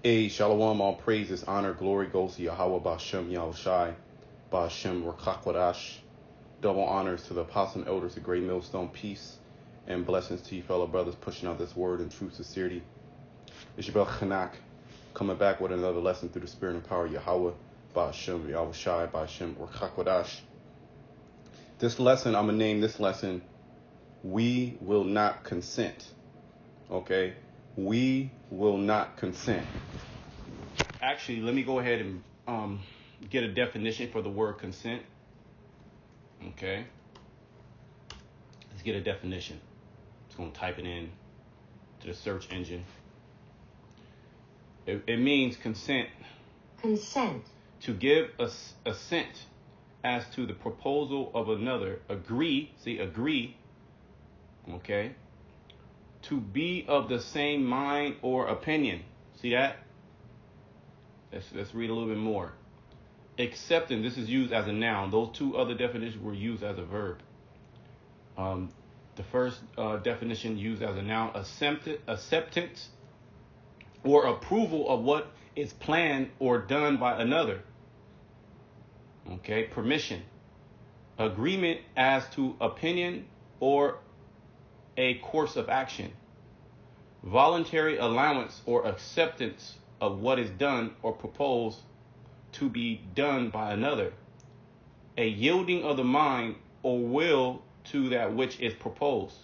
A Shalom, all praises, honor, glory goes to Yahweh Ba'Shem Yahushai, Ba'Shem Rakakwadash. Double honors to the apostles and elders of Great Millstone. Peace and blessings to you fellow brothers pushing out this word in true sincerity. It's your brother Chanak coming back with another lesson through the spirit and power of Yahweh Ba'Shem Yahushai, Ba'Shem Rakakwadash. This lesson, I'm going to name this lesson, We Will Not Consent. Okay? We will not consent. Actually, let me go ahead and get a definition for the word consent. Okay. Let's get a definition. Just going to type it in to the search engine. It means consent. Consent. To give assent as to the proposal of another. Agree. See, agree. Okay. To be of the same mind or opinion. See that? Let's read a little bit more. Acceptance. This is used as a noun. Those two other definitions were used as a verb. The first definition used as a noun, acceptance or approval of what is planned or done by another. Okay. Permission. Agreement as to opinion or a course of action. Voluntary allowance or acceptance of what is done or proposed to be done by another. A yielding of the mind or will to that which is proposed.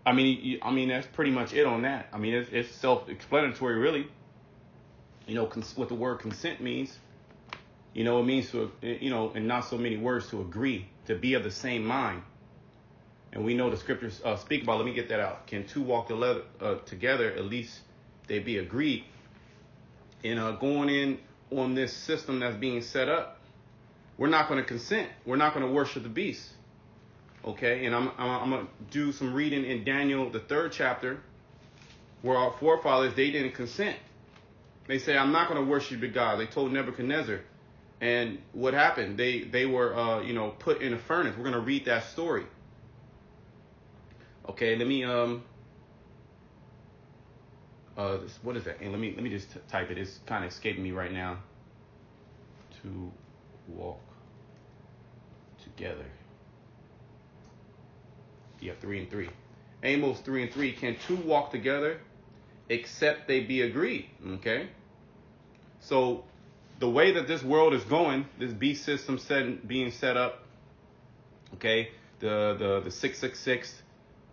I mean that's pretty much it on that. I mean it's self-explanatory really. You know what the word consent means. You know, it means to, in not so many words, to agree, to be of the same mind. And we know the scriptures speak about, let me get that out. Can two walk together, at least they be agreed. And going in on this system that's being set up, we're not going to consent. We're not going to worship the beast. Okay, and I'm going to do some reading in Daniel, the 3rd chapter, where our forefathers, they didn't consent. They say, I'm not going to worship the God. They told Nebuchadnezzar. And what happened? They were, put in a furnace. We're going to read that story. Okay, let me, what is that? And let me just type it. It's kind of escaping me right now. To walk together. Yeah, 3 and 3. Amos 3 and 3. Can two walk together except they be agreed? Okay. So the way that this world is going, this beast system being set up, okay, the 666,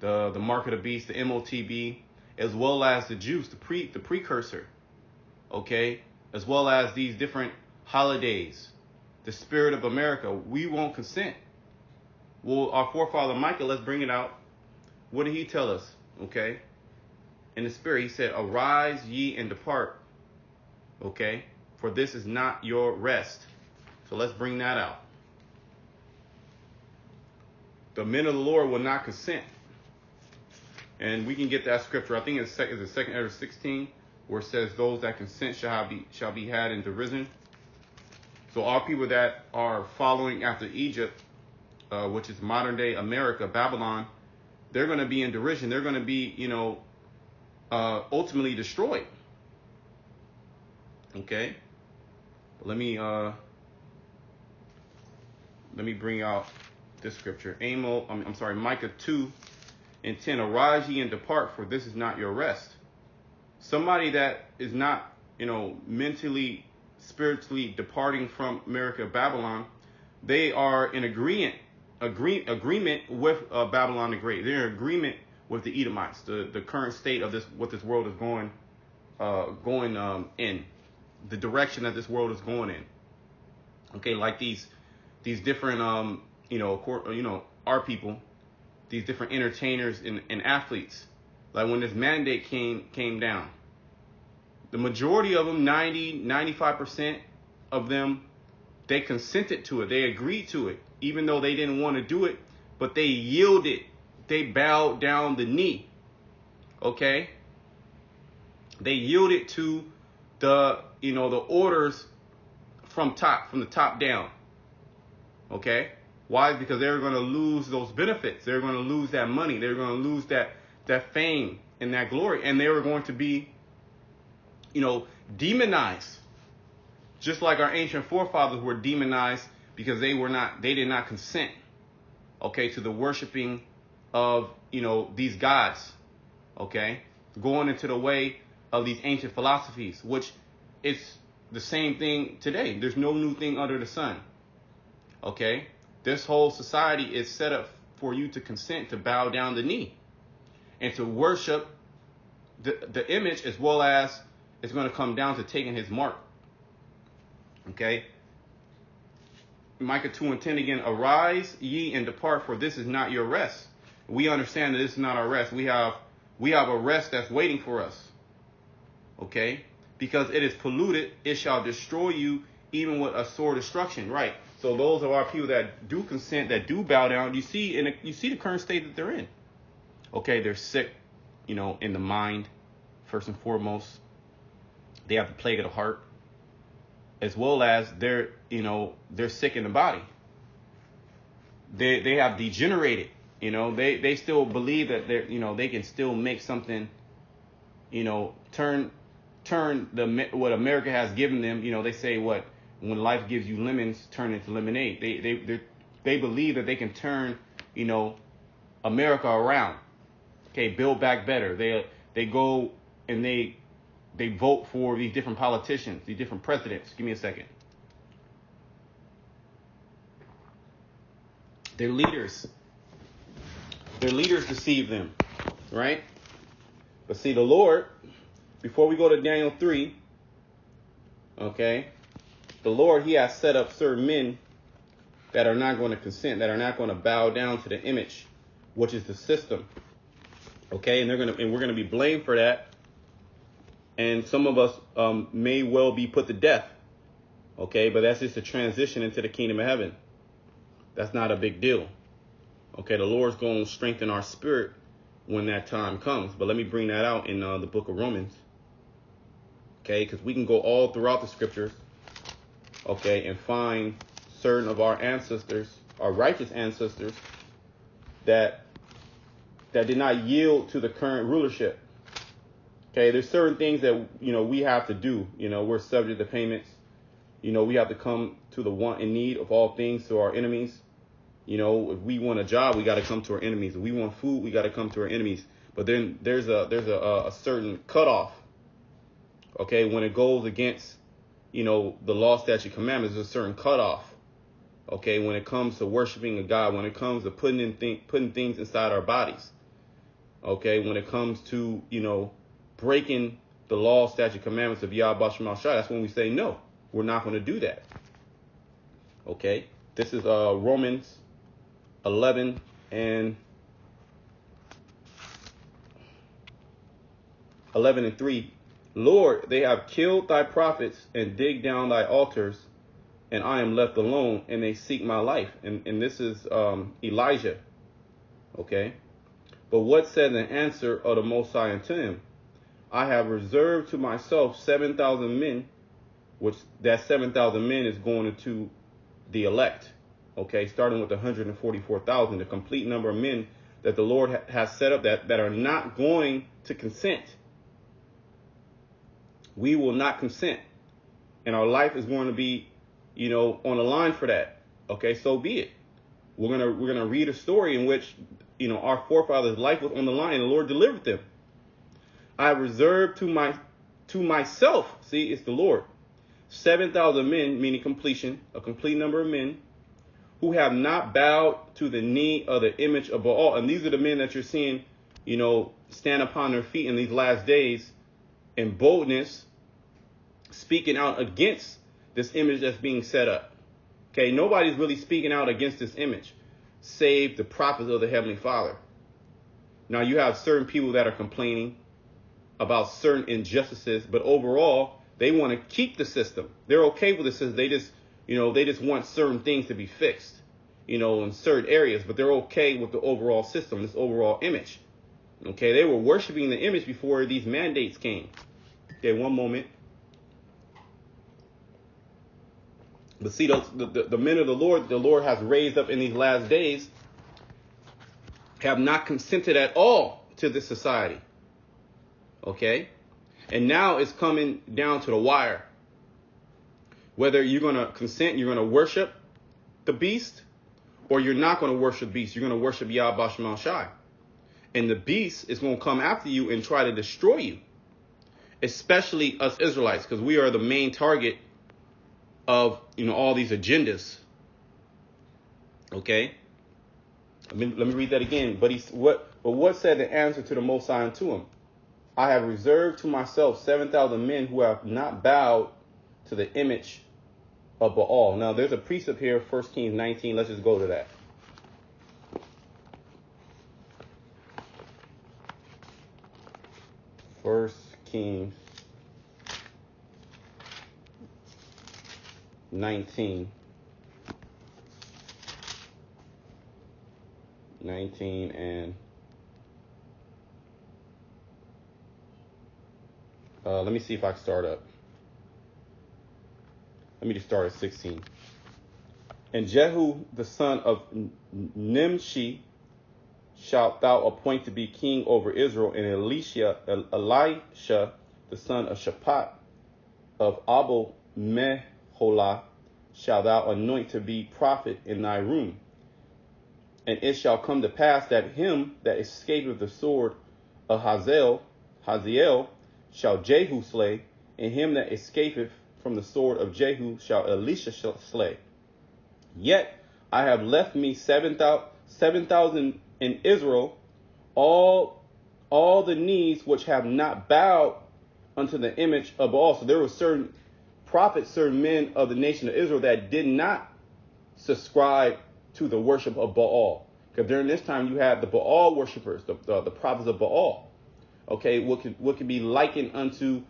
the mark of the beast, the MOTB, as well as the juice, the precursor, okay, as well as these different holidays, the spirit of America, we won't consent. Well, our forefather Micah, let's bring it out. What did he tell us? Okay, in the spirit, he said, "Arise ye and depart." Okay. For this is not your rest. So let's bring that out. The men of the Lord will not consent. And we can get that scripture. I think it's the 2nd Ezra 16, where it says, those that consent shall be had in derision. So our people that are following after Egypt, which is modern day America, Babylon, they're going to be in derision. They're going to be, ultimately destroyed. Okay. Let me bring out this scripture. Micah 2 and 10. Arise ye and depart, for this is not your rest. Somebody that is not, mentally, spiritually departing from America, Babylon, they are in agreement with Babylon the Great. They're in agreement with the Edomites, the current state of what this world is going in. The direction that this world is going in. Okay, like these different our people, these different entertainers and athletes. Like when this mandate came down, the majority of them, 95% of them, they consented to it. They agreed to it, even though they didn't want to do it, but they yielded. They bowed down the knee. Okay? They yielded to the orders from the top down. Okay? Why? Because they're going to lose those benefits. They're going to lose that money. They're going to lose that fame in that glory, and they were going to be, demonized, just like our ancient forefathers were demonized because they did not consent, okay, to the worshiping of, these gods, okay, going into the way of these ancient philosophies, which it's the same thing today. There's no new thing under the sun, okay. This whole society is set up for you to consent to bow down the knee and to worship the image, as well as it's going to come down to taking his mark. Okay. Micah 2:10 again, arise ye and depart, for this is not your rest. We understand that this is not our rest. We have a rest that's waiting for us. Okay. Because it is polluted, it shall destroy you even with a sore destruction. Right. So those are our people that do consent, that do bow down. You see the current state that they're in. Okay, they're sick, in the mind, first and foremost. They have the plague of the heart, as well as they're sick in the body. They have degenerated. They still believe that they can still make something, turn what America has given them. They say when life gives you lemons, turn into lemonade. They believe that they can turn, America around. Okay, build back better. They go and they vote for these different politicians, these different presidents. Give me a second. Their leaders deceive them, right? But see, the Lord, before we go to Daniel 3, okay, the Lord, he has set up certain men that are not going to consent, that are not going to bow down to the image, which is the system. Okay, and we're gonna be blamed for that. And some of us may well be put to death. Okay, but that's just a transition into the kingdom of heaven. That's not a big deal. Okay, the Lord's going to strengthen our spirit when that time comes. But let me bring that out in the book of Romans. Okay, because we can go all throughout the scriptures, okay, and find certain of our ancestors, our righteous ancestors, that did not yield to the current rulership. Okay, there's certain things that, we have to do. We're subject to payments. We have to come to the want and need of all things to our enemies. If we want a job, we got to come to our enemies. If we want food, we got to come to our enemies. But then there's a certain cutoff. Okay, when it goes against, the law, statute, commandments, there's a certain cutoff. Okay, when it comes to worshiping a God, when it comes to putting things inside our bodies. Okay, when it comes to, breaking the law, statute, commandments of Yahweh Shem Shai, that's when we say no, we're not going to do that. Okay, this is Romans 11 and 3. Lord, they have killed thy prophets and digged down thy altars, and I am left alone, and they seek my life. And this is Elijah. Okay. But what said the answer of the Most High unto him? I have reserved to myself 7,000 men, which that 7,000 men is going into the elect. Okay, starting with 144,000, the complete number of men that the Lord has set up that are not going to consent. We will not consent. And our life is going to be, on the line for that. Okay, so be it. We're gonna read a story in which, our forefathers' life was on the line and the Lord delivered them. I reserved to myself, see, it's the Lord, 7,000 men, meaning completion, a complete number of men, who have not bowed to the knee of the image of Baal. And these are the men that you're seeing, stand upon their feet in these last days in boldness, speaking out against this image that's being set up. Okay, nobody's really speaking out against this image, save the prophets of the Heavenly Father. Now, you have certain people that are complaining about certain injustices, but overall, they want to keep the system. They're okay with the system. They just want certain things to be fixed, in certain areas, but they're okay with the overall system, this overall image. Okay, they were worshiping the image before these mandates came. Okay, one moment. But see, the men of the Lord has raised up in these last days, have not consented at all to this society. Okay? And now it's coming down to the wire. Whether you're going to consent, you're going to worship the beast, or you're not going to worship the beast. You're going to worship Yahweh Shema Shai. And the beast is going to come after you and try to destroy you. Especially us Israelites, because we are the main target of, all these agendas. Okay? Let me read that again. But what said the answer to the Most High unto him? I have reserved to myself 7,000 men who have not bowed to the image of Baal. Now, there's a precept here, 1 Kings 19. Let's just go to that. First Kings 19. 19 and let me see if I can start up. Let me just start at 16. And Jehu, the son of Nimshi, shalt thou appoint to be king over Israel, and Elisha, the son of Shaphat of Abel Meholah, shalt thou anoint to be prophet in thy room. And it shall come to pass that him that escapeth the sword of Hazael shall Jehu slay, and him that escapeth from the sword of Jehu shall Elisha slay. Yet I have left me 7,000 in Israel, all the knees which have not bowed unto the image of Baal. So there were certain prophets, certain men of the nation of Israel that did not subscribe to the worship of Baal. Because during this time you had the Baal worshipers, the prophets of Baal. Okay, what could be likened unto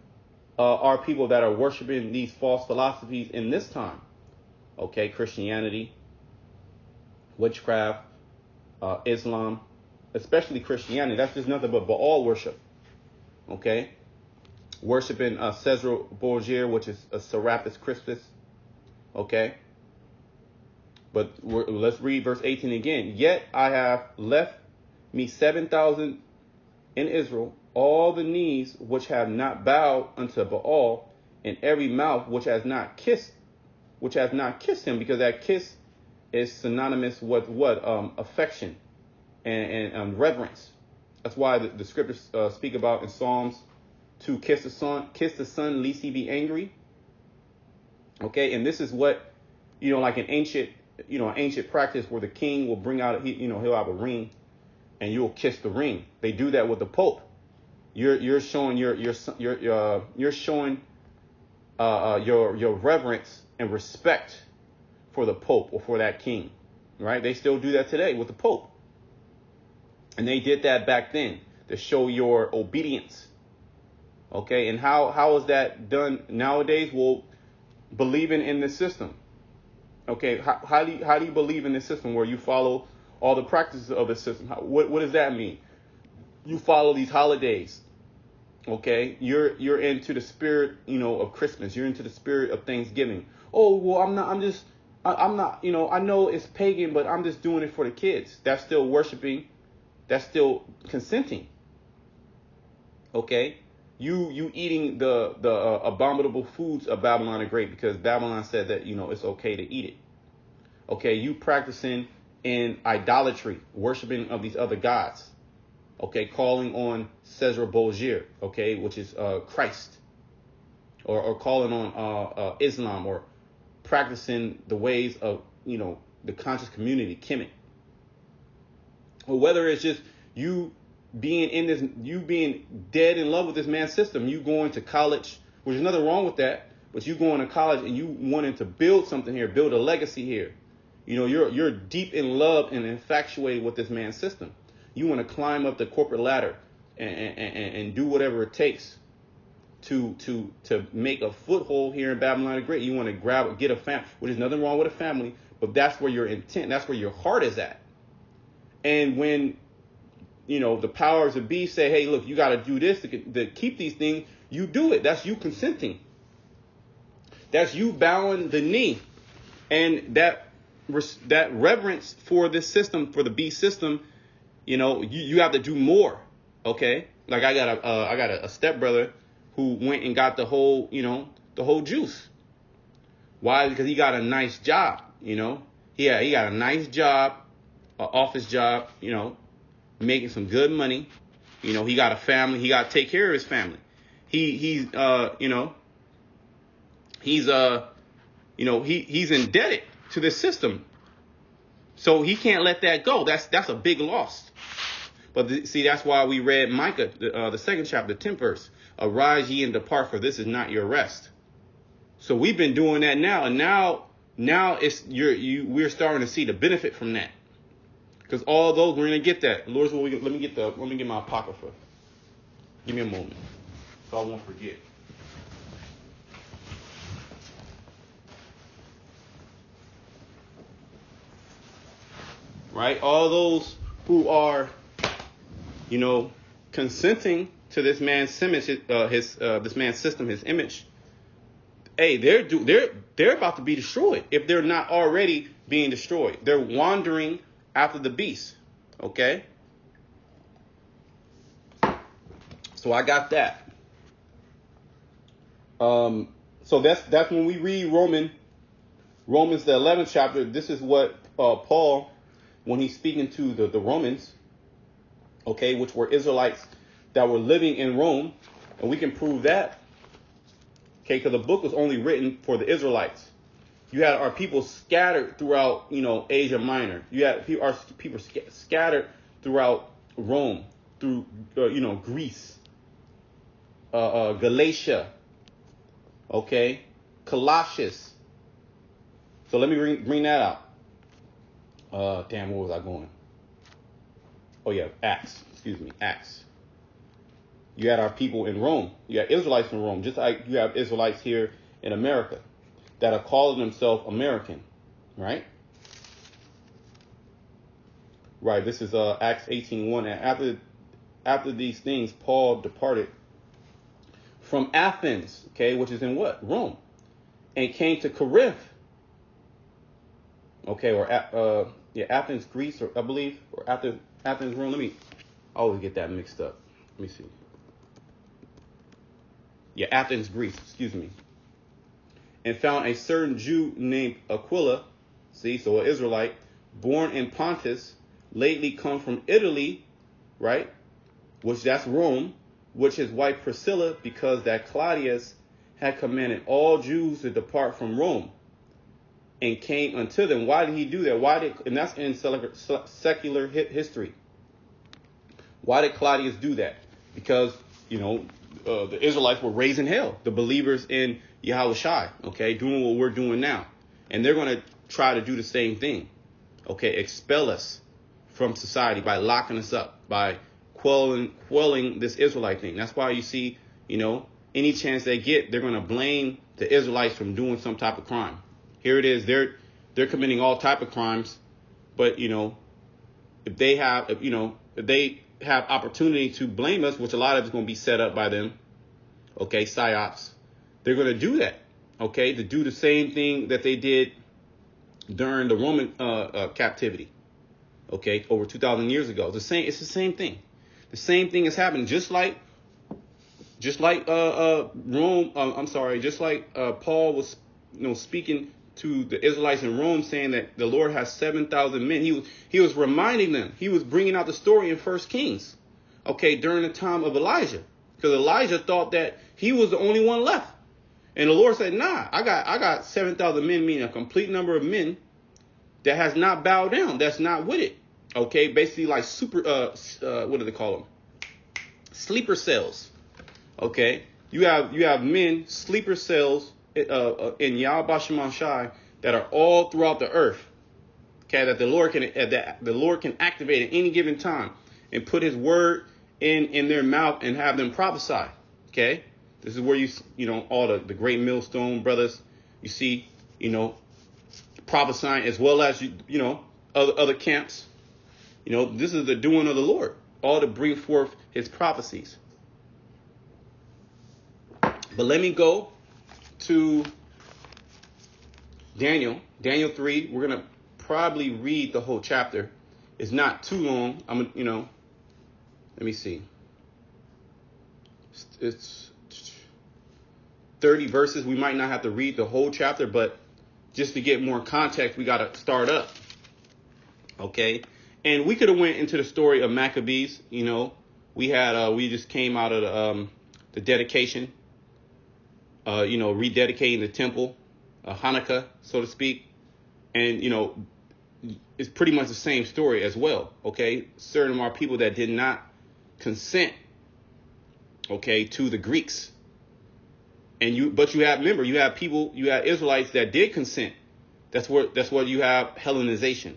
our people that are worshiping these false philosophies in this time. Okay, Christianity, witchcraft, Islam, especially Christianity. That's just nothing but Baal worship. Okay, worshiping Caesar Borgia, which is a Serapis Christus. Okay. But let's read verse 18 again. Yet I have left me 7,000 in Israel, all the knees which have not bowed unto Baal, and every mouth which has not kissed him, because that kiss is synonymous with what? Affection and reverence. That's why the scriptures speak about in Psalms to kiss the son, lest he be angry. Okay, and this is what, like an ancient practice where the king will bring out, he'll have a ring, and you'll kiss the ring. They do that with the Pope. You're showing you're showing your reverence and respect for the Pope or for that king, right? They still do that today with the Pope, and they did that back then to show your obedience. Okay, and how is that done nowadays? Well, believing in the system. Okay, how do you believe in this system where you follow all the practices of the system? What does that mean? You follow these holidays. Okay, you're into the spirit, of Christmas. You're into the spirit of Thanksgiving. Oh, well, I'm not. I know it's pagan, but I'm just doing it for the kids. That's still worshiping. That's still consenting. Okay, you eating the abominable foods of Babylon the Great, because Babylon said that it's okay to eat it. Okay, you practicing in idolatry, worshiping of these other gods. Okay, calling on Caesar Borgia, okay, which is Christ, or calling on Islam, or practicing the ways of the conscious community, Kemet, or whether it's just you being dead in love with this man's system, you going to college, which is nothing wrong with that, but you going to college and you wanting to build something here, build a legacy here. You're deep in love and infatuated with this man's system. You want to climb up the corporate ladder and do whatever it takes to make a foothold here in Babylon the Great. You want to get a family, which is nothing wrong with a family, but that's where your intent, that's where your heart is at. And when the powers of be say, hey, look, you got to do this to keep these things, you do it. That's you consenting. That's you bowing the knee. And that reverence for this system, for the beast system, you have to do more. Okay. Like I got a stepbrother who went and got the whole juice. Why? Because he got a nice job. He got a nice job, an office job. Making some good money. He got a family. He got to take care of his family. He's indebted to the system, so he can't let that go. That's a big loss. But see, that's why we read Micah, the second chapter, 10th verse. Arise ye and depart, for this is not your rest. So we've been doing that now, and now we're starting to see the benefit from that. Because all those we're gonna get that. Lord's will. Let me get my apocrypha. Give me a moment, so I won't forget. Right, all those who are, consenting to this man's image, this man's system, his image. Hey, they're about to be destroyed if they're not already being destroyed. They're wandering after the beast. Okay. So I got that. So that's when we read Romans the 11th chapter. This is what Paul, when he's speaking to the Romans, okay, which were Israelites that were living in Rome, and we can prove that, okay, because the book was only written for the Israelites. You had our people scattered throughout, Asia Minor. You had our people scattered throughout Rome, through, Greece, Galatia, okay, Colossus. So let me bring that out. Where was I going? Oh yeah, Acts. You had our people in Rome. You had Israelites in Rome, just like you have Israelites here in America that are calling themselves American, right? Right. This is Acts 18:1. And after these things, Paul departed from Athens, okay, which is in what? Rome, and came to Corinth. Okay, or Athens, Greece, or I believe, or Athens, Rome. I always get that mixed up. Let me see. Yeah, Athens, Greece, excuse me. And found a certain Jew named Aquila, so an Israelite, born in Pontus, lately come from Italy, right? Which that's Rome, which his wife Priscilla, because that Claudius had commanded all Jews to depart from Rome, and came unto them. Why did he do that? And that's in secular history. Why did Claudius do that? Because, the Israelites were raising hell, the believers in Yahushua, okay, doing what we're doing now. And they're going to try to do the same thing, okay, expel us from society by locking us up, by quelling this Israelite thing. That's why you see, any chance they get, they're going to blame the Israelites from doing some type of crime. Here it is, they're committing all type of crimes, but, if they have opportunity to blame us, which a lot of it's going to be set up by them, okay, psyops, they're going to do that, okay, to do the same thing that they did during the Roman captivity, okay, over 2,000 years ago. It's the same thing. The same thing is happening, just like Paul was, speaking to the Israelites in Rome, saying that the Lord has 7,000 men. He was reminding them. He was bringing out the story in 1 Kings, okay, during the time of Elijah, because Elijah thought that he was the only one left, and the Lord said, "Nah, I got 7,000 men, meaning a complete number of men that has not bowed down, that's not with it." Okay, basically like what do they call them? Sleeper cells. Okay, you have men, sleeper cells in Yahweh Bashem Shai that are all throughout the earth. Okay, that the Lord can activate at any given time and put His word in their mouth and have them prophesy. Okay, this is where all the great millstone brothers, you see, prophesying, as well as other camps. This is the doing of the Lord, all to bring forth His prophecies. But let me go to Daniel 3. We're going to probably read the whole chapter. It's not too long. Let me see. it's 30 verses. We might not have to read the whole chapter, but just to get more context, we got to start up. Okay. And we could have went into the story of Maccabees. You know, we just came out of the dedication, rededicating the temple, Hanukkah, so to speak. And, it's pretty much the same story as well. Okay. Certain are people that did not consent, okay, to the Greeks. But you have Israelites that did consent. That's what you have Hellenization.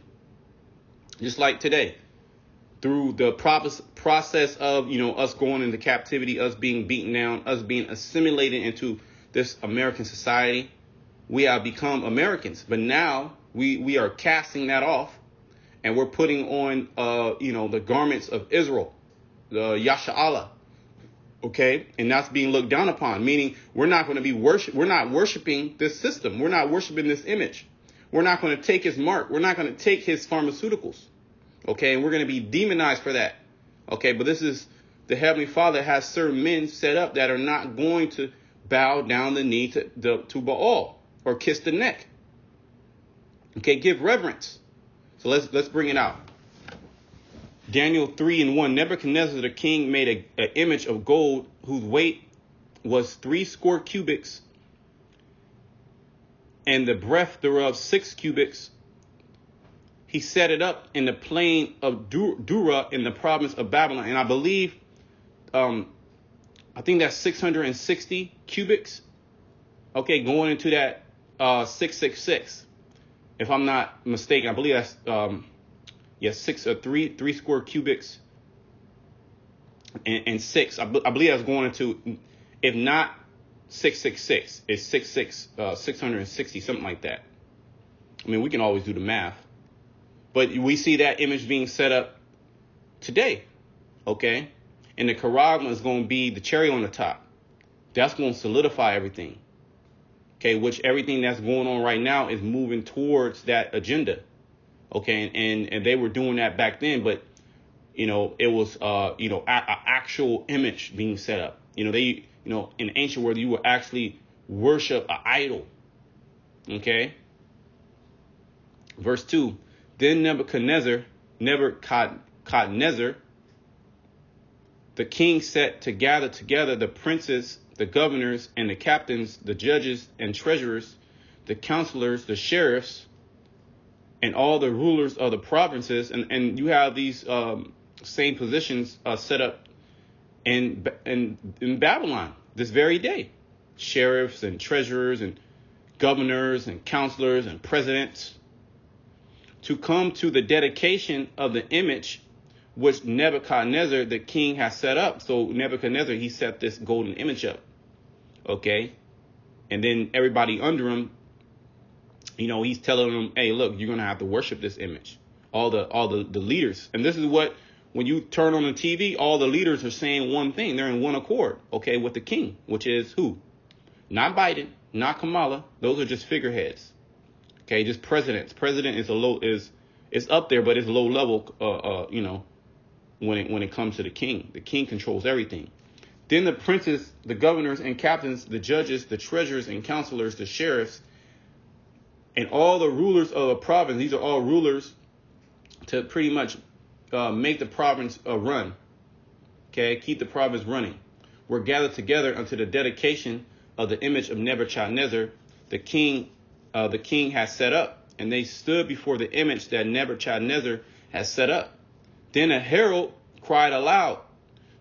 Just like today, through the process of, us going into captivity, us being beaten down, us being assimilated into this American society, we have become Americans. But now we are casting that off, and we're putting on, the garments of Israel, the Yasha'Allah. Okay, and that's being looked down upon, meaning we're not going to be we're not worshiping this system. We're not worshiping this image. We're not going to take his mark. We're not going to take his pharmaceuticals. Okay, and we're going to be demonized for that. Okay, but this is the Heavenly Father has certain men set up that are not going to bow down the knee to Baal or kiss the neck. Okay, give reverence. So let's bring it out. Daniel 3:1. Nebuchadnezzar the king made an image of gold whose weight was 80 cubits, and the breadth thereof 6 cubits. He set it up in the plain of Dura in the province of Babylon, and I believe, I think that's 660 cubits. Okay, going into that 666, if I'm not mistaken. I believe that's three square cubits and 6. I believe that's going into, if not 666, it's 660, something like that. I mean, we can always do the math, but we see that image being set up today. Okay. And the Quran is going to be the cherry on the top. That's going to solidify everything. Okay. Which everything that's going on right now is moving towards that agenda. Okay, and they were doing that back then, but it was an actual image being set up. In the ancient world, you would actually worship an idol. Okay. Verse 2. Then Nebuchadnezzar, the king set to gather together the princes, the governors, and the captains, the judges and treasurers, the counselors, the sheriffs, and all the rulers of the provinces, and you have these same positions set up in Babylon this very day. Sheriffs and treasurers and governors and counselors and presidents, to come to the dedication of the image which Nebuchadnezzar the king has set up. So Nebuchadnezzar, he set this golden image up. Okay. And then everybody under him, he's telling them, hey, look, you're going to have to worship this image. All the leaders. And this is what, when you turn on the TV, all the leaders are saying one thing. They're in one accord, okay, with the king, which is who? Not Biden, not Kamala. Those are just figureheads. Okay, just presidents. President is up there, but it's low level, when it comes to the king. The king controls everything. Then the princes, the governors and captains, the judges, the treasurers and counselors, the sheriffs, and all the rulers of the province, these are all rulers to pretty much make the province run. Okay, keep the province running. Were gathered together unto the dedication of the image of Nebuchadnezzar, the king has set up. And they stood before the image that Nebuchadnezzar has set up. Then a herald cried aloud,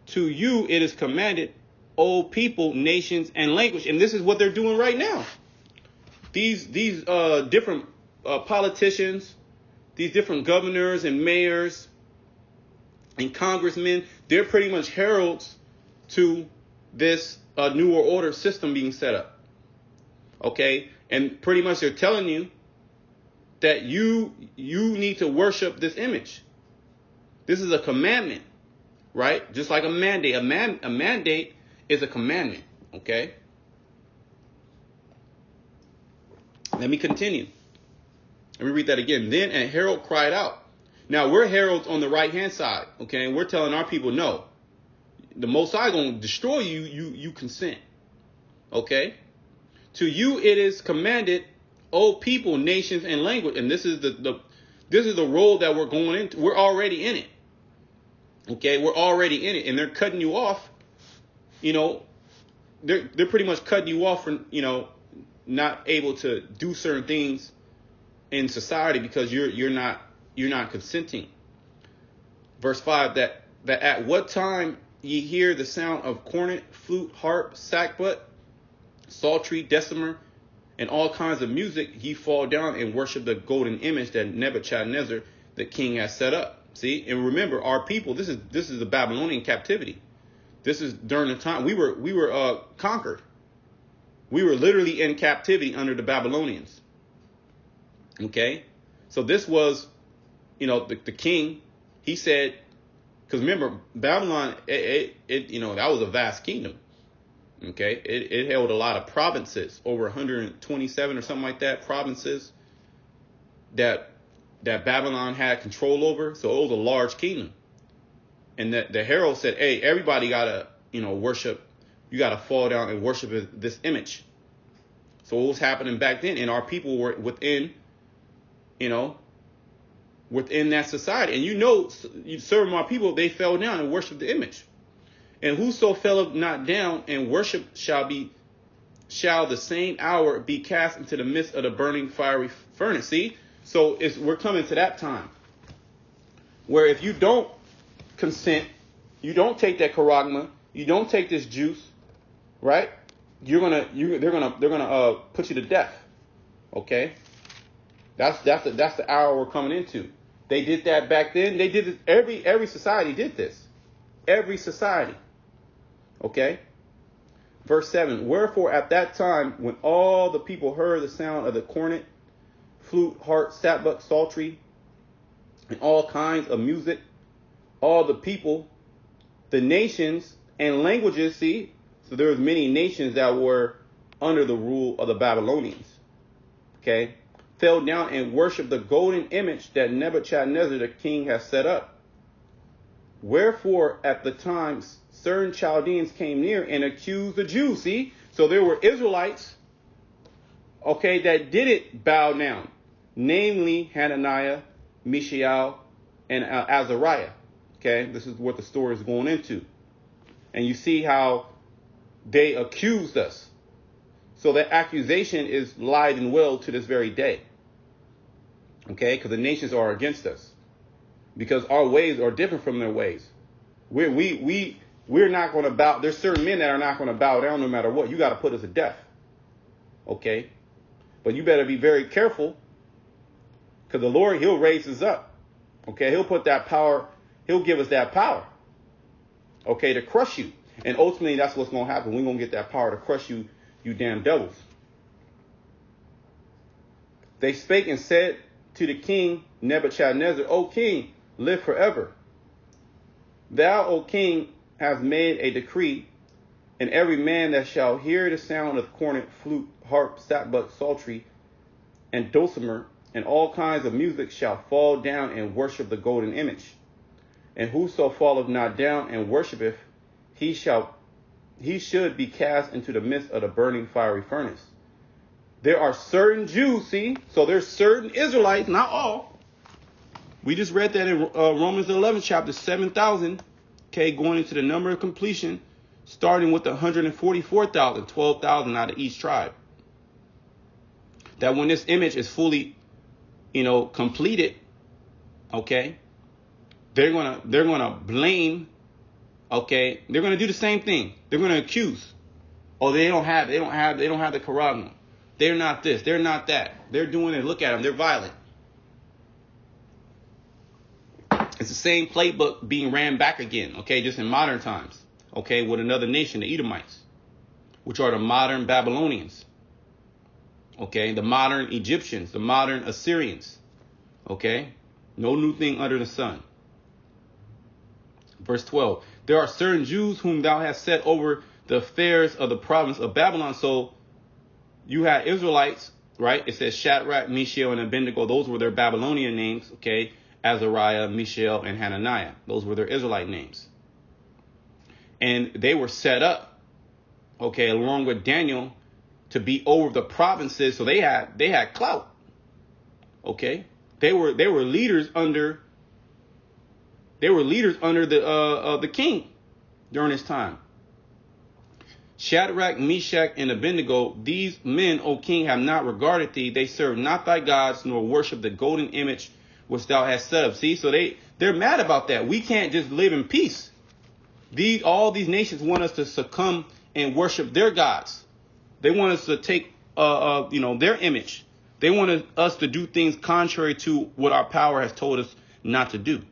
to you it is commanded, O people, nations, and language. And this is what they're doing right now. These different politicians, these different governors and mayors and congressmen, they're pretty much heralds to this new world order system being set up. Okay, and pretty much they're telling you that you need to worship this image. This is a commandment, right? Just like a mandate. A mandate is a commandment. Okay. Let me continue. Let me read that again. Then a herald cried out. Now we're heralds on the right hand side. Okay. And we're telling our people, no, the Most High going to destroy you, you consent. Okay? To you it is commanded, O people, nations, and language. And this is this is the role that we're going into. We're already in it. Okay? We're already in it. And they're cutting you off. They're pretty much cutting you off from, not able to do certain things in society because you're not consenting. Verse 5, that at what time ye hear the sound of cornet, flute, harp, sackbut, psaltery, dulcimer, and all kinds of music, ye fall down and worship the golden image that Nebuchadnezzar the king has set up. See, and remember, our people, this is the Babylonian captivity. This is during the time we were conquered. We were literally in captivity under the Babylonians. Okay, so this was, the king. He said, because remember, Babylon, it that was a vast kingdom. Okay, it held a lot of provinces, over 127 or something like that, provinces that Babylon had control over. So it was a large kingdom. And that the herald said, hey, everybody gotta, worship. You gotta fall down and worship this image. So what was happening back then? And our people were within that society. And serving my people, they fell down and worshiped the image. And whoso fell not down and worship shall the same hour be cast into the midst of the burning fiery furnace. See? So we're coming to that time where if you don't consent, you don't take that charagma, you don't take this juice, right? They're gonna put you to death. Okay? That's the hour we're coming into. They did that back then. They did it. Every society did this. Every society. Okay? Verse 7. Wherefore at that time, when all the people heard the sound of the cornet, flute, harp, sackbut, psaltery, and all kinds of music, all the people, the nations and languages, see? So there was many nations that were under the rule of the Babylonians. Okay? Fell down and worshiped the golden image that Nebuchadnezzar the king has set up. Wherefore at the time certain Chaldeans came near and accused the Jews. See? So there were Israelites, okay, that didn't bow down. Namely Hananiah, Mishael, and Azariah. Okay? This is what the story is going into. And you see how they accused us. So that accusation is alive and well to this very day. Okay? Because the nations are against us. Because our ways are different from their ways. We're not going to bow. There's certain men that are not going to bow down no matter what. You got to put us to death. Okay? But you better be very careful. Because the Lord, he'll raise us up. Okay? He'll put that power. He'll give us that power. Okay? To crush you. And ultimately, that's what's going to happen. We're going to get that power to crush you, you damn devils. They spake and said to the king Nebuchadnezzar, O king, live forever. Thou, O king, hast made a decree, and every man that shall hear the sound of cornet, flute, harp, sackbut, psaltery, and dulcimer, and all kinds of music shall fall down and worship the golden image. And whoso falleth not down and worshipeth, he should be cast into the midst of the burning fiery furnace. There are certain Jews, see? So there's certain Israelites, not all. We just read that in Romans 11, chapter 7,000. Okay, going into the number of completion, starting with 144,000, 12,000 out of each tribe. That when this image is fully, completed, okay, they're gonna blame. Okay, they're gonna do the same thing. They're gonna accuse. Oh, they don't have the charagma. They're not this. They're not that. They're doing it. Look at them. They're violent. It's the same playbook being ran back again. Okay, just in modern times. Okay, with another nation, the Edomites, which are the modern Babylonians. Okay, the modern Egyptians, the modern Assyrians. Okay, no new thing under the sun. Verse 12. There are certain Jews whom thou hast set over the affairs of the province of Babylon. So you had Israelites, right? It says Shadrach, Mishael, and Abednego. Those were their Babylonian names, okay? Azariah, Mishael, and Hananiah. Those were their Israelite names. And they were set up, okay, along with Daniel, to be over the provinces. So they had clout. Okay. They were leaders under the king during his time. Shadrach, Meshach, and Abednego, these men, O king, have not regarded thee. They serve not thy gods, nor worship the golden image which thou hast set up. See, so they're mad about that. We can't just live in peace. All these nations want us to succumb and worship their gods. They want us to take their image. They want us to do things contrary to what our power has told us not to do.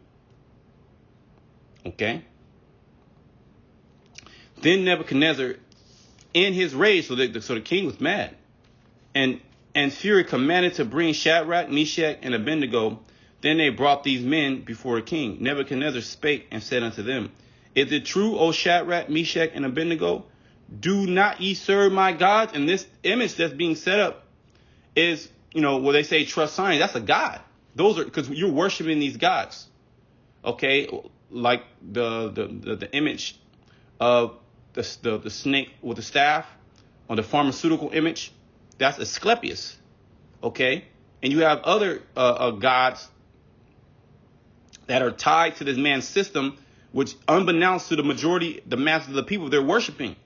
Okay. Then Nebuchadnezzar, in his rage, so the king was mad, and fury commanded to bring Shadrach, Meshach, and Abednego. Then they brought these men before the king. Nebuchadnezzar spake and said unto them, Is it true, O Shadrach, Meshach, and Abednego? Do not ye serve my gods? And this image that's being set up is, where they say trust signs. That's a god. Those are because you're worshiping these gods. Okay, like the image of the snake with the staff, or the pharmaceutical image, that's Asclepius. Okay, and you have other gods that are tied to this man's system, which unbeknownst to the majority, the mass of the people, they're worshiping.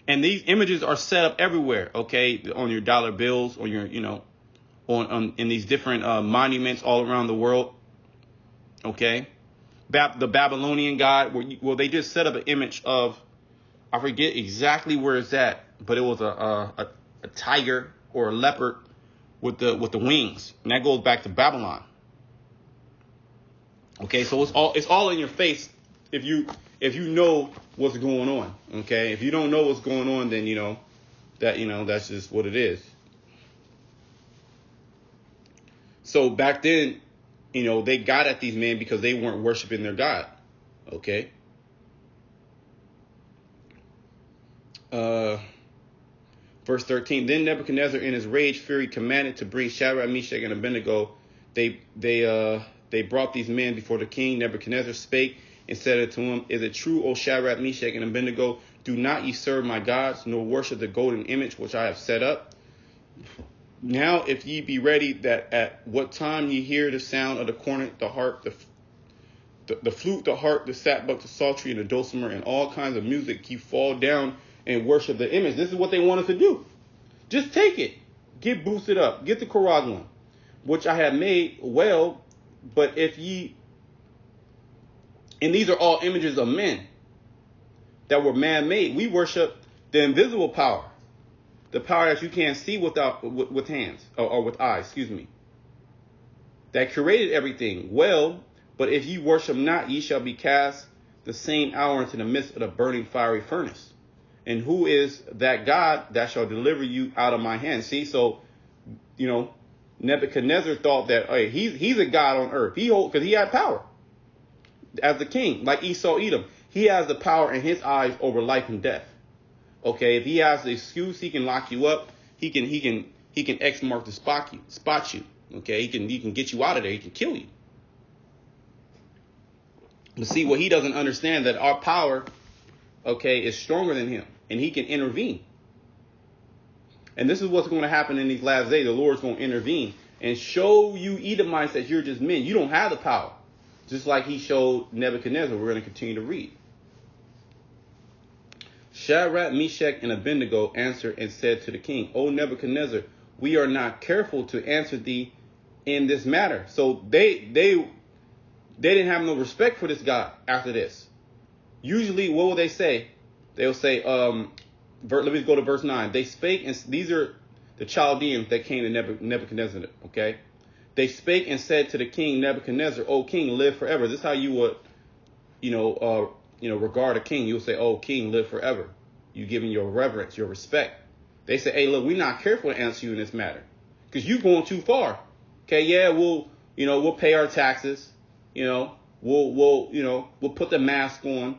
And these images are set up everywhere. Okay, on your dollar bills, or your in these different monuments all around the world. Okay. The Babylonian god, well, they just set up an image of, I forget exactly where it's at, but it was a tiger or a leopard with the wings, and that goes back to Babylon. Okay, so it's all in your face if you know what's going on. Okay, if you don't know what's going on, then that's just what it is. So back then, they got at these men because they weren't worshiping their God. Okay. Verse 13. Then Nebuchadnezzar, in his rage, fury, commanded to bring Shadrach, Meshach, and Abednego. They brought these men before the king. Nebuchadnezzar spake and said unto him, Is it true, O Shadrach, Meshach, and Abednego? Do not ye serve my gods, nor worship the golden image which I have set up? Now, if ye be ready, that at what time ye hear the sound of the cornet, the harp, the flute, the harp, the sackbut, the psaltery, and the dulcimer, and all kinds of music, ye fall down and worship the image. This is what they want us to do. Just take it. Get boosted up. Get the Karaglon, which I have made well. But if ye, and these are all images of men that were man-made. We worship the invisible power. The power that you can't see with hands or with eyes, that created everything. Well, but if ye worship not, ye shall be cast the same hour into the midst of the burning fiery furnace. And who is that God that shall deliver you out of my hand? See, so, Nebuchadnezzar thought that, hey, he's a God on earth. Because he had power as the king, like Esau Edom. He has the power in his eyes over life and death. Okay, if he has the excuse, he can lock you up. He can X mark the spot you. Okay, he can get you out of there. He can kill you. But see, what he doesn't understand, that our power, okay, is stronger than him, and he can intervene. And this is what's going to happen in these last days. The Lord's going to intervene and show you Edomites that you're just men. You don't have the power, just like he showed Nebuchadnezzar. We're going to continue to read. Shadrach, Meshach, and Abednego answered and said to the king, O Nebuchadnezzar, we are not careful to answer thee in this matter. So they didn't have no respect for this God after this. Usually, what will they say? They'll say, let me go to verse 9. They spake, and these are the Chaldeans that came to Nebuchadnezzar, okay? They spake and said to the king Nebuchadnezzar, O king, live forever. This is how you would, regard a king. You would say, oh, king, live forever. You give him your reverence, your respect. They say, hey, look, we're not careful to answer you in this matter because you're going too far. Okay, yeah, we'll pay our taxes. We'll put the mask on.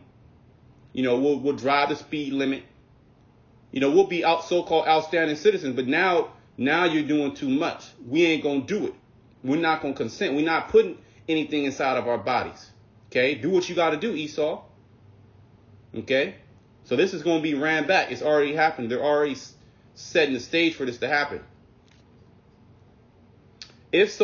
We'll drive the speed limit. We'll be so-called outstanding citizens. But now you're doing too much. We ain't going to do it. We're not going to consent. We're not putting anything inside of our bodies. Okay, do what you got to do, Esau. Okay? So this is going to be ran back. It's already happened. They're already setting the stage for this to happen. If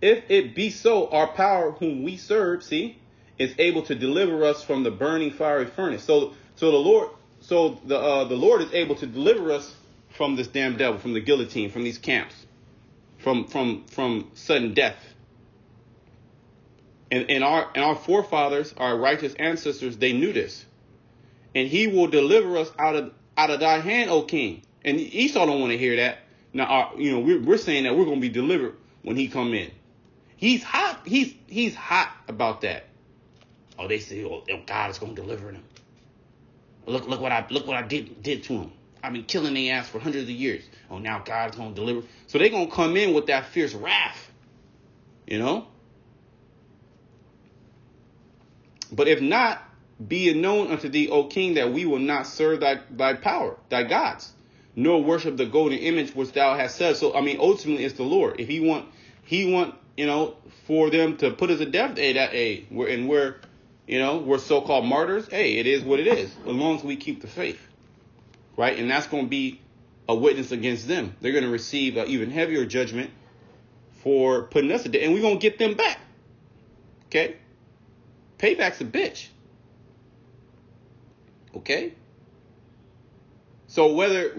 it be so, our power whom we serve, see, is able to deliver us from the burning fiery furnace. So the Lord is able to deliver us from this damn devil, from the guillotine, from these camps, from sudden death. And our forefathers, our righteous ancestors, they knew this. And he will deliver us out of thy hand, O king. And Esau don't want to hear that. Now, we're saying that we're going to be delivered when he come in. He's hot. He's hot about that. Oh, they say, oh, God is going to deliver them. Look what I did to him. I've been killing their ass for hundreds of years. Oh, now God's going to deliver. So they're going to come in with that fierce wrath. But if not, be it known unto thee, O king, that we will not serve thy power, thy gods, nor worship the golden image which thou hast said. So, ultimately it's the Lord. If he want, for them to put us to death, we're so-called martyrs. Hey, it is what it is, as long as we keep the faith. Right? And that's going to be a witness against them. They're going to receive an even heavier judgment for putting us to death. And we're going to get them back. Okay? Payback's a bitch. Okay? So whether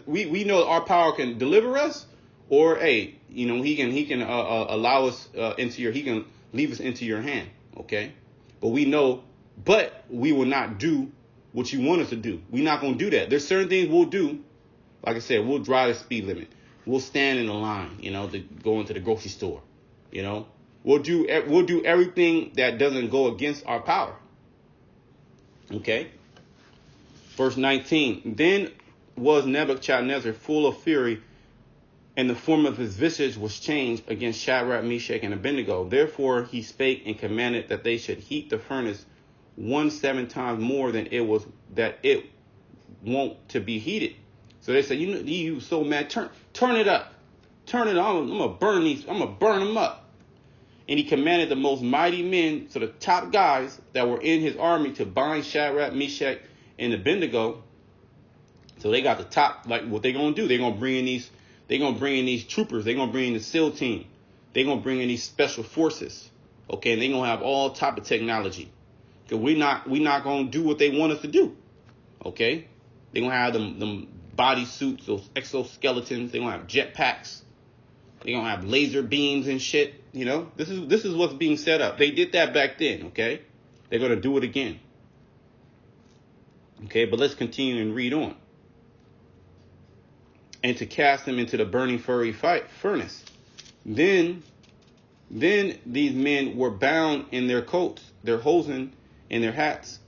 we know our power can deliver us, or he can allow us he can leave us into your hand. Okay? But we will not do what you want us to do. We're not going to do that. There's certain things we'll do. Like I said, we'll drive the speed limit. We'll stand in the line, to go into the grocery store. We'll do everything that doesn't go against our power. Okay? Verse 19. Then was Nebuchadnezzar full of fury, and the form of his visage was changed against Shadrach, Meshach, and Abednego. Therefore he spake and commanded that they should heat the furnace 17 times more than it wont to be heated. So they said, you so mad, turn it up. Turn it on. I'm gonna burn them up. And he commanded the most mighty men, so the top guys that were in his army, to bind Shadrach, Meshach, and Abednego. So they got the top, like what they're gonna do. They're gonna bring in these troopers. They're gonna bring in the SEAL team. They're gonna bring in these special forces. Okay, and they're gonna have all type of technology. Cause we're not gonna do what they want us to do. Okay? They're gonna have them body suits, those exoskeletons, they're gonna have jetpacks, they're gonna have laser beams and shit. This is what's being set up. They did that back then, okay? They're gonna do it again. Okay, but let's continue and read on. And to cast them into the burning fiery furnace. Then these men were bound in their coats, their hosen, and their hats,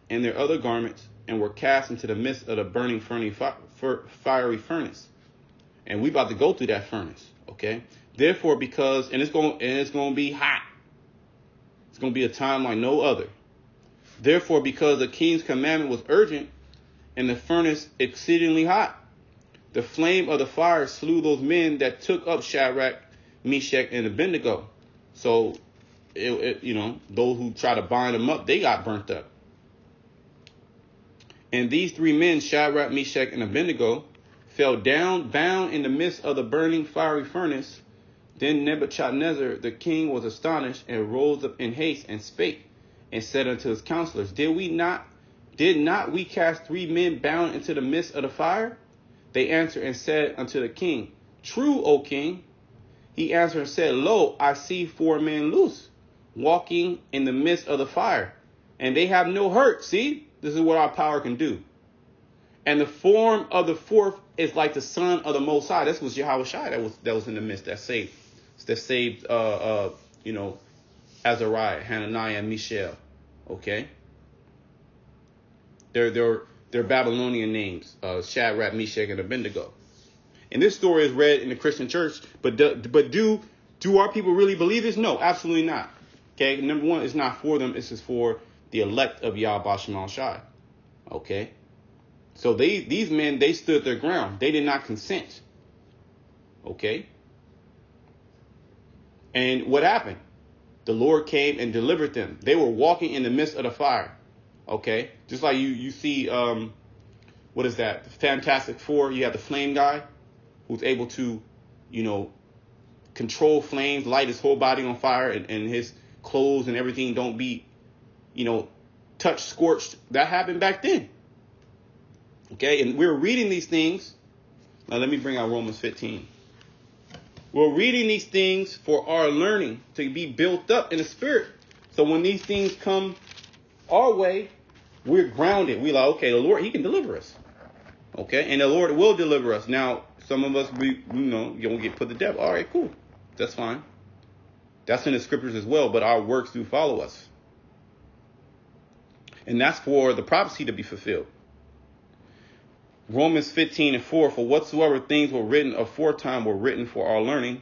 and their other garments, and were cast into the midst of the burning fiery furnace. And we about to go through that furnace, okay? Therefore, it's going to be hot. It's going to be a time like no other. Therefore, because the king's commandment was urgent, and the furnace exceedingly hot, the flame of the fire slew those men that took up Shadrach, Meshach, and Abednego. So, those who try to bind them up, they got burnt up. And these three men, Shadrach, Meshach, and Abednego, fell down, bound in the midst of the burning fiery furnace. Then Nebuchadnezzar the king was astonished, and rose up in haste, and spake, and said unto his counselors, Did not we cast three men bound into the midst of the fire? They answered and said unto the king, True, O king. He answered and said, Lo, I see 4 men loose, walking in the midst of the fire, and they have no hurt. See, this is what our power can do. And the form of the fourth is like the son of the Most High. This was Yahweh that was in the midst, that saved Azariah, Hananiah, and Mishael. Okay, they're Babylonian names, Shadrach, Meshach, and Abednego. And this story is read in the Christian church, but do our people really believe this? No, absolutely not. Okay, number one, it's not for them. This is for the elect of Yahweh Shema Shai. Okay, so these men, they stood their ground. They did not consent. Okay, and what happened? The Lord came and delivered them. They were walking in the midst of the fire. Okay, just like you see, what is that? Fantastic Four. You have the flame guy, who's able to, you know, control flames, light his whole body on fire, and his clothes and everything don't be, you know, touched, scorched. That happened back then. Okay, and we're reading these things. Now let me bring out Romans 15. We're reading these things for our learning, to be built up in the spirit. So when these things come our way, we're grounded. We're like, okay, the Lord, he can deliver us. Okay, and the Lord will deliver us. Now, some of us, you don't get put to death. All right, cool. That's fine. That's in the scriptures as well, but our works do follow us. And that's for the prophecy to be fulfilled. Romans 15:4, for whatsoever things were written aforetime were written for our learning,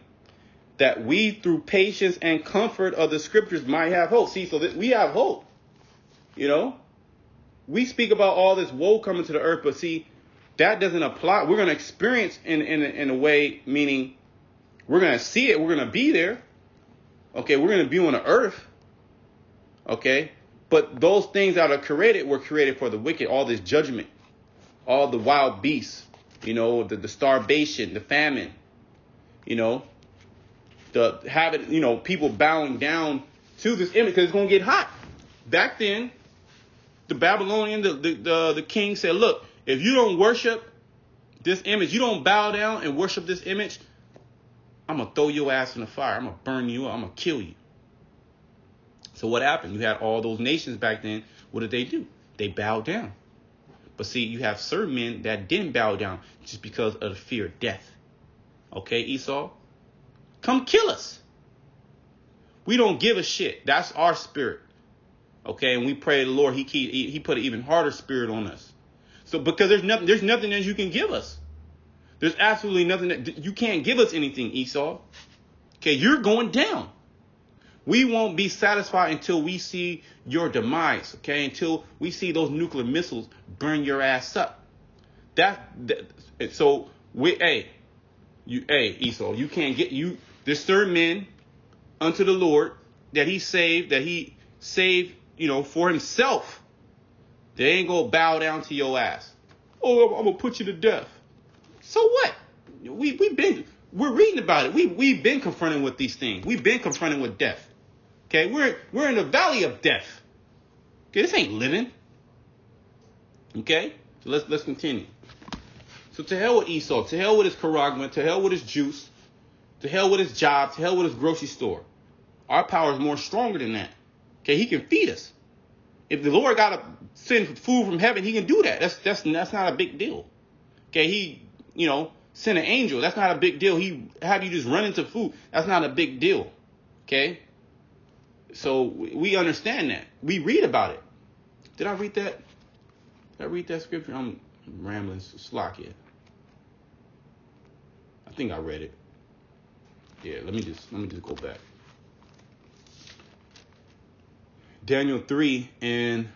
that we through patience and comfort of the scriptures might have hope. See, so that we have hope. You know, we speak about all this woe coming to the earth, but see, that doesn't apply. We're going to experience in a way, meaning we're going to see it. We're going to be there. Okay, we're going to be on the earth. Okay, but those things that are created were created for the wicked. All this judgment, all the wild beasts, you know, the starvation, the famine, you know, the habit, you know, people bowing down to this image because it's going to get hot. Back then, the Babylonian, the king said, look, if you don't worship this image, you don't bow down and worship this image, I'm going to throw your ass in the fire. I'm going to burn you up. I'm going to kill you. So what happened? You had all those nations back then. What did they do? They bowed down. But see, you have certain men that didn't bow down just because of the fear of death. Okay, Esau? Come kill us. We don't give a shit. That's our spirit. Okay, and we pray to the Lord, he put an even harder spirit on us. So because there's nothing that you can give us. There's absolutely nothing that you can't give us anything, Esau. Okay, you're going down. We won't be satisfied until we see your demise. Okay, until we see those nuclear missiles burn your ass up. So Esau, you can't get you. There's certain men unto the Lord that he saved, you know, for himself. They ain't gonna bow down to your ass. Oh, I'm gonna put you to death. So what? We're reading about it. We've been confronting with these things. We've been confronting with death. Okay, we're in the valley of death. Okay, this ain't living. Okay, so let's continue. So to hell with Esau, to hell with his charagma, to hell with his juice, to hell with his job, to hell with his grocery store. Our power is more stronger than that. Okay, he can feed us. If the Lord got to send food from heaven, he can do that. That's not a big deal. Okay, he, you know, send an angel. That's not a big deal. He have you just run into food. That's not a big deal. Okay, so we understand that. We read about it. Did I read that? Did I read that scripture? I'm rambling slack here. I think I read it. Yeah, let me just go back. Daniel 3 and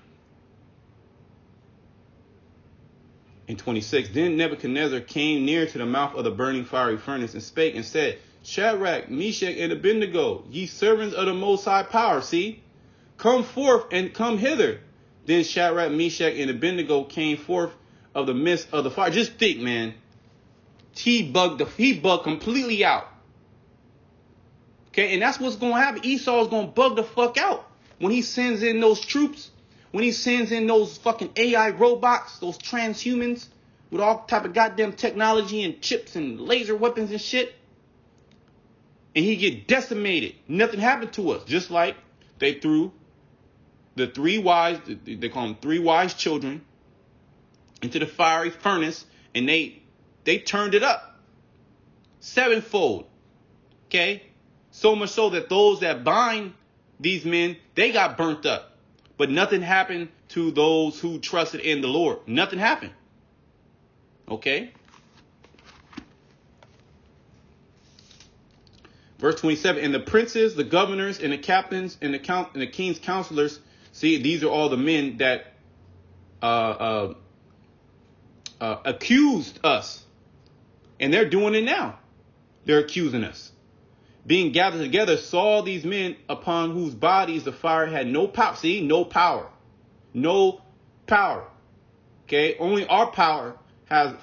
26. Then Nebuchadnezzar came near to the mouth of the burning fiery furnace and spake and said, Shadrach, Meshach, and Abednego, ye servants of the Most High Power, see, come forth and come hither. Then Shadrach, Meshach, and Abednego came forth of the midst of the fire. Just think, man. He bugged completely out. Okay, and that's what's going to happen. Esau's going to bug the fuck out. When he sends in those troops, when he sends in those fucking AI robots, those transhumans with all type of goddamn technology and chips and laser weapons and shit, and he get decimated. Nothing happened to us. Just like they threw the three wise, they call them three wise children, into the fiery furnace, and they turned it up sevenfold. Okay, so much so that those that bind these men, they got burnt up. But nothing happened to those who trusted in the Lord. Nothing happened. Okay. Verse 27, and the princes, the governors, and the captains, and the king's counselors. See, these are all the men that accused us. And they're doing it now. They're accusing us. Being gathered together, saw these men upon whose bodies the fire had no power. See, no power. no power. Okay, only our power has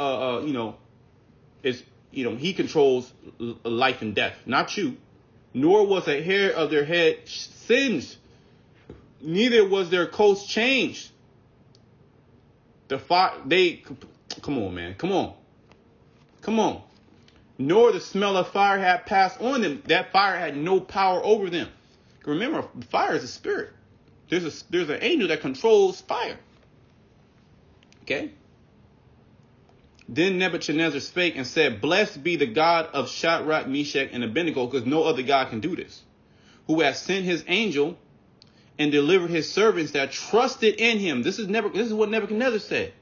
is he controls life and death, not you. Nor was a hair of their head singed, neither was their coast changed. Come on, man, come on. Nor the smell of fire had passed on them. That fire had no power over them. Remember, fire is a spirit. There's an angel that controls fire. Okay. Then Nebuchadnezzar spake and said, Blessed be the God of Shadrach, Meshach, and Abednego, because no other God can do this, who has sent his angel and delivered his servants that trusted in him. This is what Nebuchadnezzar said.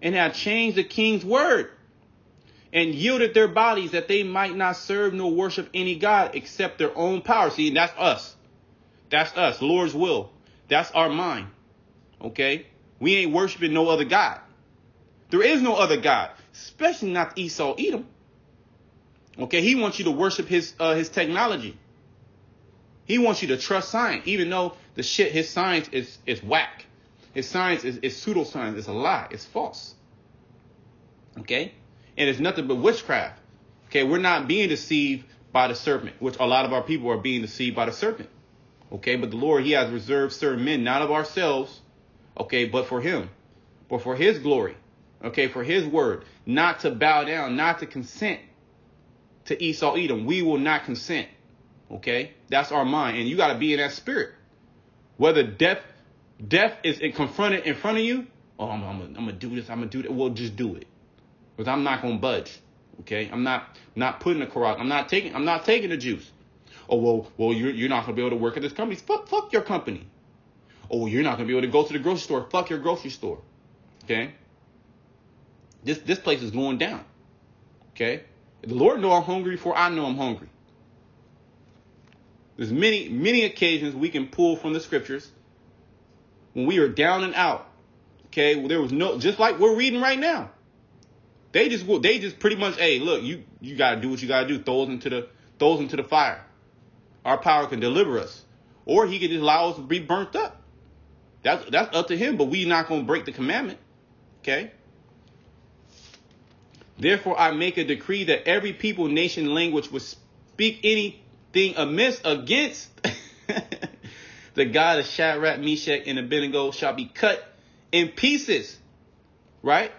And had changed the king's word and yielded their bodies that they might not serve nor worship any God except their own power. See, that's us. That's us. Lord's will. That's our mind. Okay? We ain't worshiping no other God. There is no other God, especially not Esau Edom. Okay? He wants you to worship his technology. He wants you to trust science, even though his science is whack. His science is pseudoscience. It's a lie. It's false. Okay? And it's nothing but witchcraft. Okay? We're not being deceived by the serpent, which a lot of our people are being deceived by the serpent. Okay? But the Lord, he has reserved certain men, not of ourselves, okay, but for him, but for his glory, okay, for his word, not to bow down, not to consent to Esau Edom. We will not consent. Okay? That's our mind. And you got to be in that spirit. Whether death is confronted in front of you, oh, I'm going to do this, I'm going to do that. Well, just do it. Because I'm not going to budge. Okay? I'm not putting the corral. I'm not taking the juice. Oh, well, you're not going to be able to work at this company. Fuck your company. Oh, well, you're not going to be able to go to the grocery store. Fuck your grocery store. Okay? This place is going down. Okay? The Lord know I'm hungry, for I know I'm hungry. There's many occasions we can pull from the scriptures when we are down and out. Okay, well, there was just like we're reading right now. They just pretty much, hey, look, you gotta do what you gotta do. Throws into the fire. Our power can deliver us, or he can just allow us to be burnt up. That's up to him, but we're not gonna break the commandment. Okay. Therefore, I make a decree that every people, nation, language would speak anything amiss against the God of Shadrach, Meshach, and Abednego shall be cut in pieces. Right?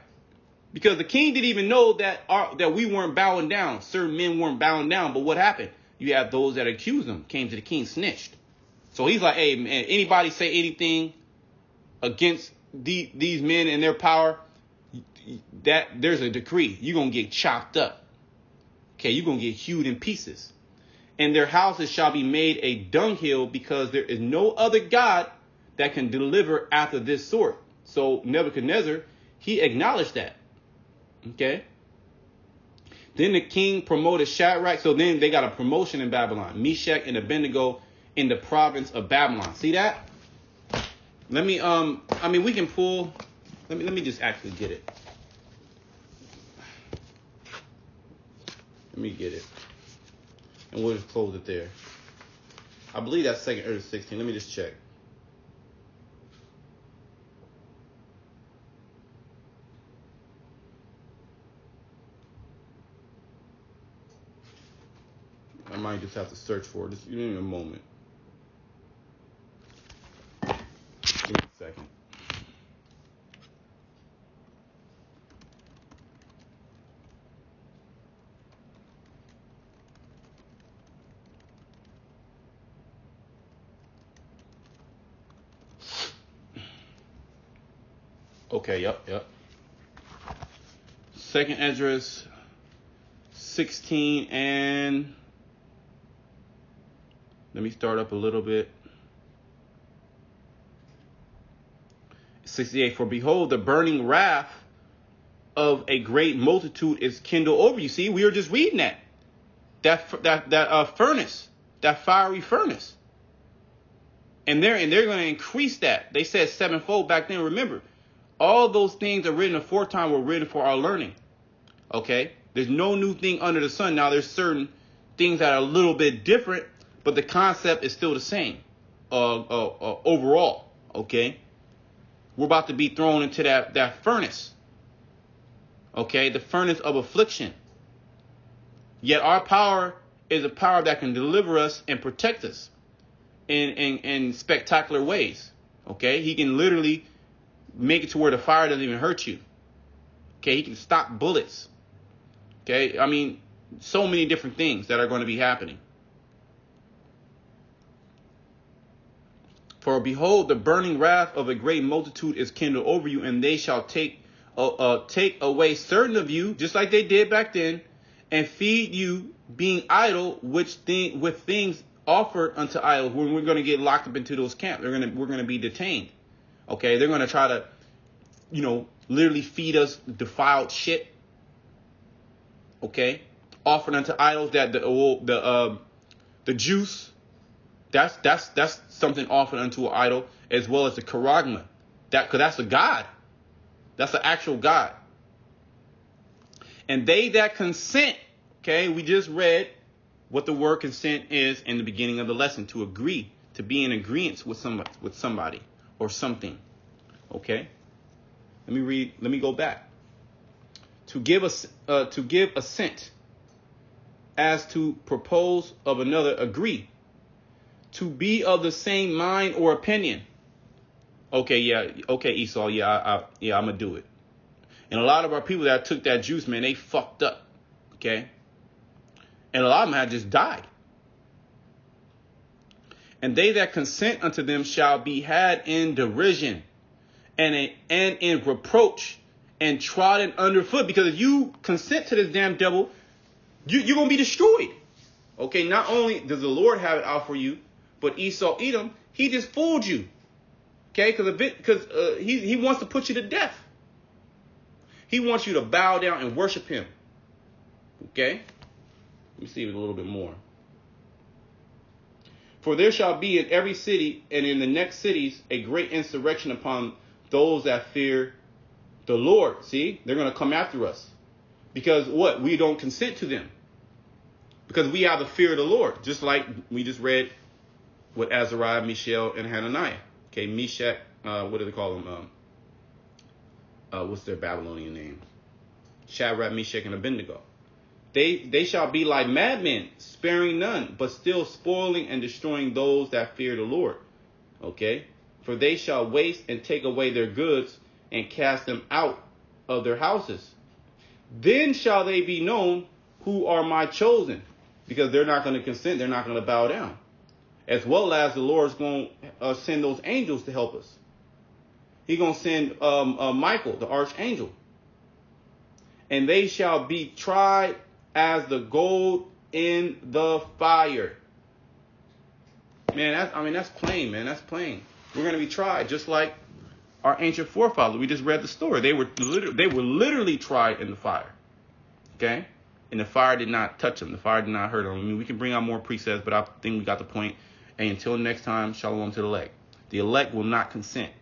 Because the king didn't even know that we weren't bowing down. Certain men weren't bowing down. But what happened? You have those that accused him, came to the king, snitched. So he's like, hey, man, anybody say anything against these men and their power, that there's a decree. You're going to get chopped up. Okay, you're going to get hewed in pieces. And their houses shall be made a dunghill, because there is no other God that can deliver after this sort. So Nebuchadnezzar, he acknowledged that. Okay. Then the king promoted Shadrach. So then they got a promotion in Babylon. Meshach and Abednego in the province of Babylon. See that? Let me, we can pull. Let me just actually get it. Let me get it. And we'll just close it there. I believe that's 2 Ezra 16. Let me just check. I might just have to search for it. Just give me a moment. Give me a second. Okay, yep. 2 Ezra 16 and let me start up a little bit. 68, for behold, the burning wrath of a great multitude is kindled over you. See, we were just reading that furnace, that fiery furnace. And they're going to increase that. They said sevenfold back then. Remember, all those things are written aforetime were written for our learning. Okay? There's no new thing under the sun. Now, there's certain things that are a little bit different, but the concept is still the same overall. Okay? We're about to be thrown into that furnace. Okay, the furnace of affliction. Yet our power is a power that can deliver us and protect us in spectacular ways. Okay, he can literally make it to where the fire doesn't even hurt you. Okay, he can stop bullets. Okay, I mean, so many different things that are going to be happening. For behold, the burning wrath of a great multitude is kindled over you, and they shall take away certain of you, just like they did back then, and feed you, being idle, with things offered unto idols. When we're going to get locked up into those camps, we're going to be detained. Okay, they're going to try to, literally feed us defiled shit. Okay, offered unto idols, that the juice. That's something offered unto an idol, as well as the charagma. Because that's a god. That's an actual god. And they that consent, okay, we just read what the word consent is in the beginning of the lesson, to agree, to be in agreement with somebody or something. Okay? Let me go back. To give assent, as to propose of another, agree. To be of the same mind or opinion. Okay, Esau, I'm gonna do it. And a lot of our people that took that juice, man, they fucked up. Okay? And a lot of them had just died. And they that consent unto them shall be had in derision and in reproach and trodden underfoot. Because if you consent to this damn devil, you're going to be destroyed. Okay, not only does the Lord have it out for you, but Esau, Edom, he just fooled you. Okay, because he wants to put you to death. He wants you to bow down and worship him. Okay? Let me see it a little bit more. For there shall be in every city and in the next cities a great insurrection upon those that fear the Lord. See, they're going to come after us. Because what? We don't consent to them. Because we have the fear of the Lord. Just like we just read with Azariah, Mishael, and Hananiah. Okay, Meshach, what do they call them? What's their Babylonian name? Shadrach, Meshach, and Abednego. They shall be like madmen, sparing none, but still spoiling and destroying those that fear the Lord. Okay? For they shall waste and take away their goods and cast them out of their houses. Then shall they be known who are my chosen, because they're not going to consent, they're not going to bow down. As well as the Lord's going to send those angels to help us. He's going to send Michael, the archangel. And they shall be tried as the gold in the fire. Man, that's plain, man. That's plain. We're going to be tried just like our ancient forefathers. We just read the story. They were literally tried in the fire. Okay? And the fire did not touch them. The fire did not hurt them. I mean, we can bring out more precepts, but I think we got the point. And until next time, shalom to the elect. The elect will not consent.